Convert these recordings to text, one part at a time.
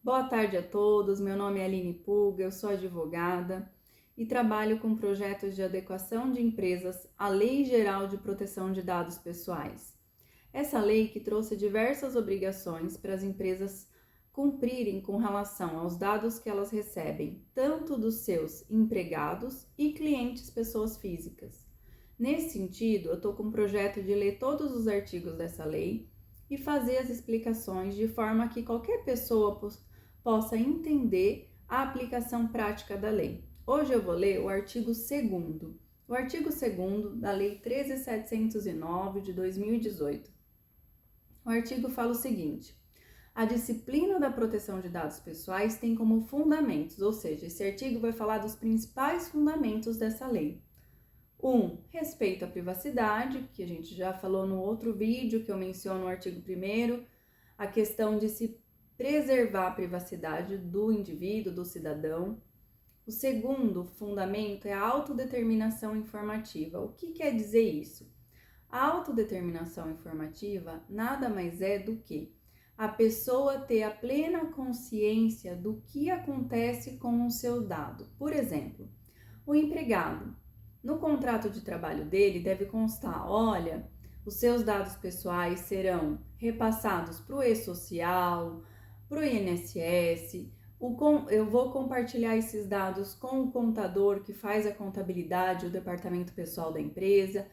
Boa tarde a todos, meu nome é Aline Pulga, eu sou advogada e trabalho com projetos de adequação de empresas à Lei Geral de Proteção de Dados Pessoais. Essa lei que trouxe diversas obrigações para as empresas cumprirem com relação aos dados que elas recebem, tanto dos seus empregados e clientes pessoas físicas. Nesse sentido, eu estou com um projeto de ler todos os artigos dessa lei e fazer as explicações de forma que qualquer pessoa possa entender a aplicação prática da lei. Hoje eu vou ler o artigo 2º. O artigo 2º da Lei 13.709 de 2018. O artigo fala o seguinte: a disciplina da proteção de dados pessoais tem como fundamentos, ou seja, esse artigo vai falar dos principais fundamentos dessa lei. 1. Respeito à privacidade, que a gente já falou no outro vídeo que eu menciono no artigo 1º, a questão de se preservar a privacidade do indivíduo, do cidadão. O segundo fundamento é a autodeterminação informativa. O que quer dizer isso? A autodeterminação informativa nada mais é do que a pessoa ter a plena consciência do que acontece com o seu dado. Por exemplo, o empregado, no contrato de trabalho dele deve constar, olha, os seus dados pessoais serão repassados para o e-social, para o INSS, eu vou compartilhar esses dados com o contador que faz a contabilidade, o departamento pessoal da empresa.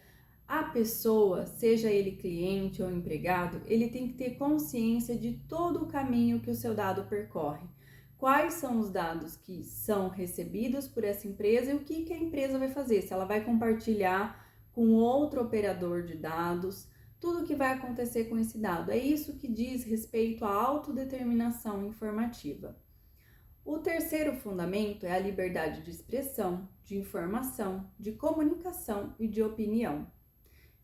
A pessoa, seja ele cliente ou empregado, ele tem que ter consciência de todo o caminho que o seu dado percorre. Quais são os dados que são recebidos por essa empresa e o que a empresa vai fazer, se ela vai compartilhar com outro operador de dados, tudo o que vai acontecer com esse dado. É isso que diz respeito à autodeterminação informativa. O terceiro fundamento é a liberdade de expressão, de informação, de comunicação e de opinião,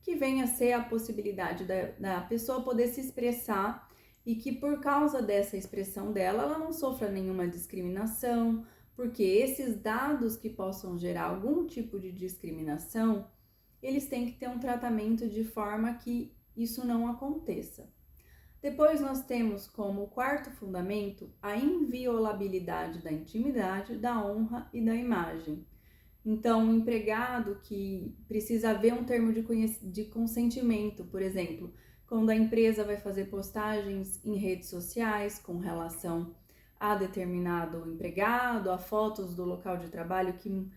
que vem a ser a possibilidade da pessoa poder se expressar e que por causa dessa expressão dela, ela não sofra nenhuma discriminação, porque esses dados que possam gerar algum tipo de discriminação, eles têm que ter um tratamento de forma que isso não aconteça. Depois nós temos como quarto fundamento a inviolabilidade da intimidade, da honra e da imagem. Então, o empregado que precisa haver um termo de consentimento, por exemplo, quando a empresa vai fazer postagens em redes sociais com relação a determinado empregado, a fotos do local de trabalho que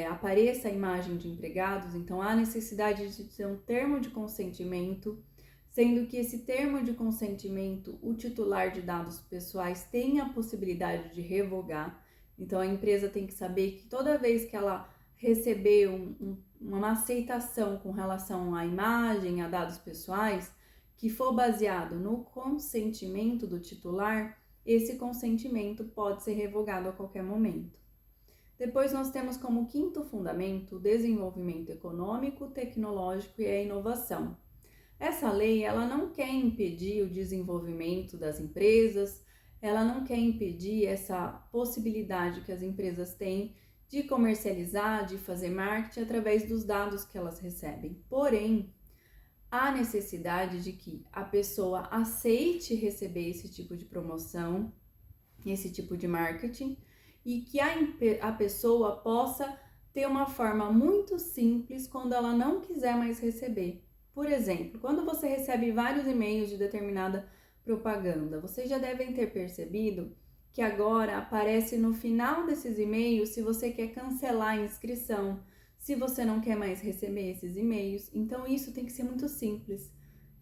apareça a imagem de empregados, então há necessidade de ter um termo de consentimento, sendo que esse termo de consentimento, o titular de dados pessoais tem a possibilidade de revogar. Então, a empresa tem que saber que toda vez que ela receber uma aceitação com relação à imagem, a dados pessoais, que for baseado no consentimento do titular, esse consentimento pode ser revogado a qualquer momento. Depois nós temos como quinto fundamento o desenvolvimento econômico, tecnológico e a inovação. Essa lei, ela não quer impedir o desenvolvimento das empresas, ela não quer impedir essa possibilidade que as empresas têm de comercializar, de fazer marketing através dos dados que elas recebem. Porém, há necessidade de que a pessoa aceite receber esse tipo de promoção, esse tipo de marketing, e que a pessoa possa ter uma forma muito simples quando ela não quiser mais receber. Por exemplo, quando você recebe vários e-mails de determinada propaganda, vocês já devem ter percebido que agora aparece no final desses e-mails se você quer cancelar a inscrição, se você não quer mais receber esses e-mails. Então isso tem que ser muito simples.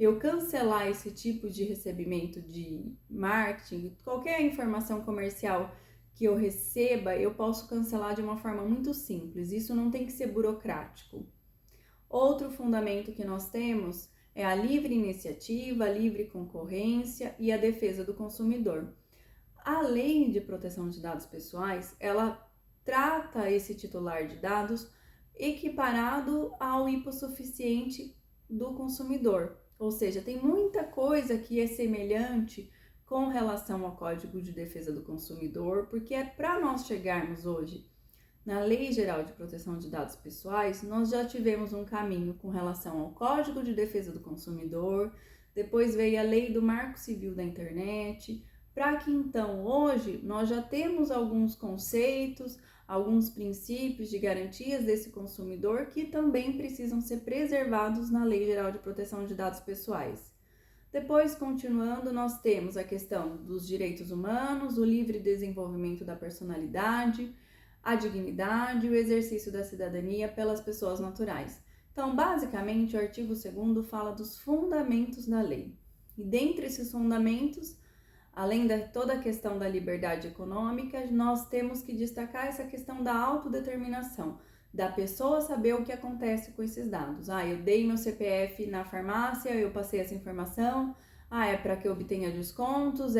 Eu cancelar esse tipo de recebimento de marketing, qualquer informação comercial que eu receba, eu posso cancelar de uma forma muito simples. Isso não tem que ser burocrático. Outro fundamento que nós temos é a livre iniciativa, a livre concorrência e a defesa do consumidor. A Lei de Proteção de Dados Pessoais, ela trata esse titular de dados equiparado ao hipossuficiente do consumidor. Ou seja, tem muita coisa que é semelhante com relação ao Código de Defesa do Consumidor, porque é para nós chegarmos hoje na Lei Geral de Proteção de Dados Pessoais, nós já tivemos um caminho com relação ao Código de Defesa do Consumidor, depois veio a Lei do Marco Civil da Internet, para que então hoje nós já temos alguns conceitos, alguns princípios de garantias desse consumidor que também precisam ser preservados na Lei Geral de Proteção de Dados Pessoais. Depois, continuando, nós temos a questão dos direitos humanos, o livre desenvolvimento da personalidade, a dignidade e o exercício da cidadania pelas pessoas naturais. Então, basicamente, o artigo 2º fala dos fundamentos da lei. E dentre esses fundamentos, além de toda a questão da liberdade econômica, nós temos que destacar essa questão da autodeterminação, da pessoa saber o que acontece com esses dados. Eu dei meu CPF na farmácia, eu passei essa informação, é para que eu obtenha descontos,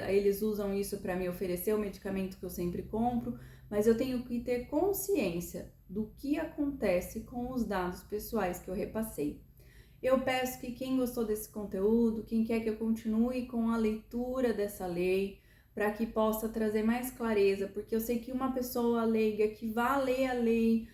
eles usam isso para me oferecer o medicamento que eu sempre compro, mas eu tenho que ter consciência do que acontece com os dados pessoais que eu repassei. Eu peço que quem gostou desse conteúdo, quem quer que eu continue com a leitura dessa lei, para que possa trazer mais clareza, porque eu sei que uma pessoa leiga que vá ler a lei,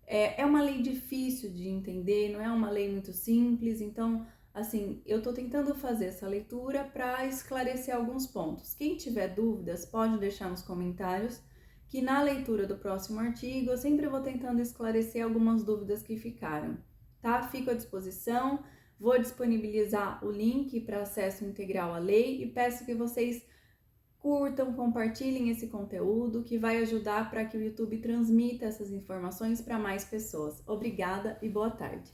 é uma lei difícil de entender, não é uma lei muito simples, então, assim, eu estou tentando fazer essa leitura para esclarecer alguns pontos. Quem tiver dúvidas, pode deixar nos comentários, que na leitura do próximo artigo eu sempre vou tentando esclarecer algumas dúvidas que ficaram, tá? Fico à disposição, vou disponibilizar o link para acesso integral à lei e peço que vocês curtam, compartilhem esse conteúdo que vai ajudar para que o YouTube transmita essas informações para mais pessoas. Obrigada e boa tarde!